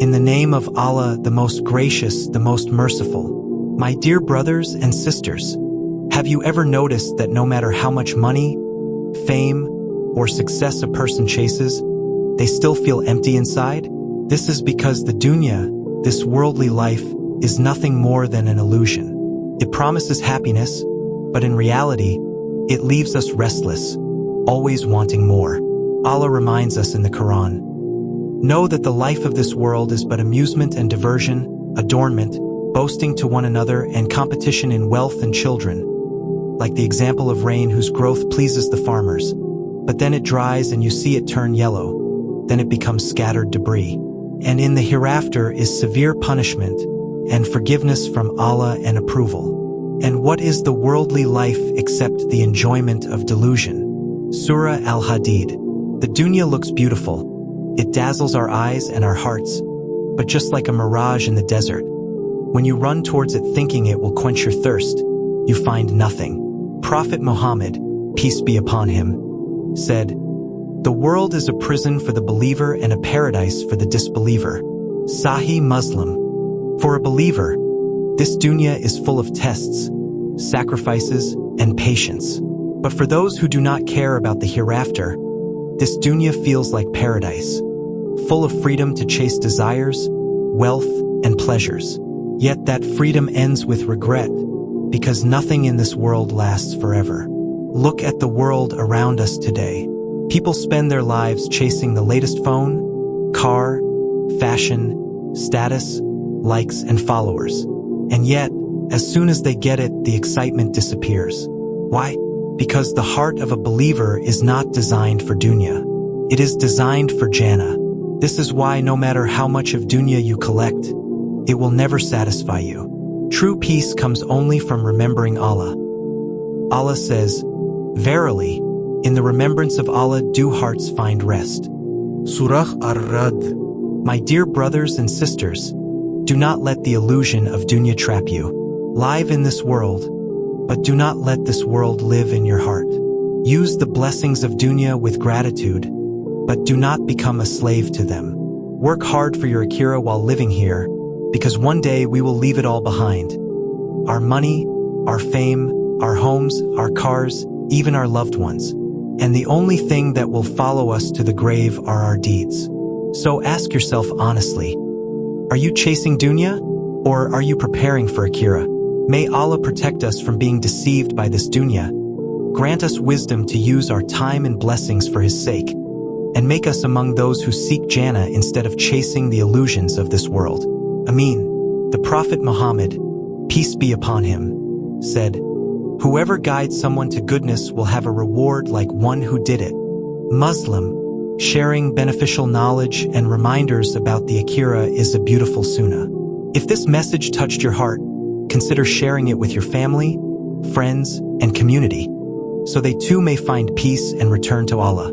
In the name of Allah, the most gracious, the most merciful. My dear brothers and sisters, have you ever noticed that no matter how much money, fame, or success a person chases, they still feel empty inside? This is because the dunya, this worldly life, is nothing more than an illusion. It promises happiness, but in reality, it leaves us restless, always wanting more. Allah reminds us in the Qur'an, "Know that the life of this world is but amusement and diversion, adornment, boasting to one another, and competition in wealth and children, like the example of rain whose growth pleases the farmers, but then it dries and you see it turn yellow, then it becomes scattered debris. And in the hereafter is severe punishment and forgiveness from Allah and approval. And what is the worldly life except the enjoyment of delusion?" Surah Al-Hadid. The dunya looks beautiful. It dazzles our eyes and our hearts, but just like a mirage in the desert, when you run towards it thinking it will quench your thirst, you find nothing. Prophet Muhammad, peace be upon him, said, "The world is a prison for the believer and a paradise for the disbeliever." Sahih Muslim. For a believer, this dunya is full of tests, sacrifices, and patience. But for those who do not care about the hereafter, this dunya feels like paradise, full of freedom to chase desires, wealth, and pleasures. Yet that freedom ends with regret, because nothing in this world lasts forever. Look at the world around us today. People spend their lives chasing the latest phone, car, fashion, status, likes, and followers. And yet, as soon as they get it, the excitement disappears. Why? Because the heart of a believer is not designed for dunya. It is designed for Jannah. This is why no matter how much of dunya you collect, it will never satisfy you. True peace comes only from remembering Allah. Allah says, "Verily, in the remembrance of Allah do hearts find rest." Surah Ar-Ra'd. My dear brothers and sisters, do not let the illusion of dunya trap you. Live in this world, but do not let this world live in your heart. Use the blessings of dunya with gratitude, but do not become a slave to them. Work hard for your Akhirah while living here, because one day we will leave it all behind. Our money, our fame, our homes, our cars, even our loved ones. And the only thing that will follow us to the grave are our deeds. So ask yourself honestly, are you chasing dunya, or are you preparing for Akhirah? May Allah protect us from being deceived by this dunya, grant us wisdom to use our time and blessings for His sake, and make us among those who seek Jannah instead of chasing the illusions of this world. Ameen. The Prophet Muhammad, peace be upon him, said, "Whoever guides someone to goodness will have a reward like one who did it." Muslim. Sharing beneficial knowledge and reminders about the Akhirah is a beautiful sunnah. If this message touched your heart, consider sharing it with your family, friends, and community, so they too may find peace and return to Allah.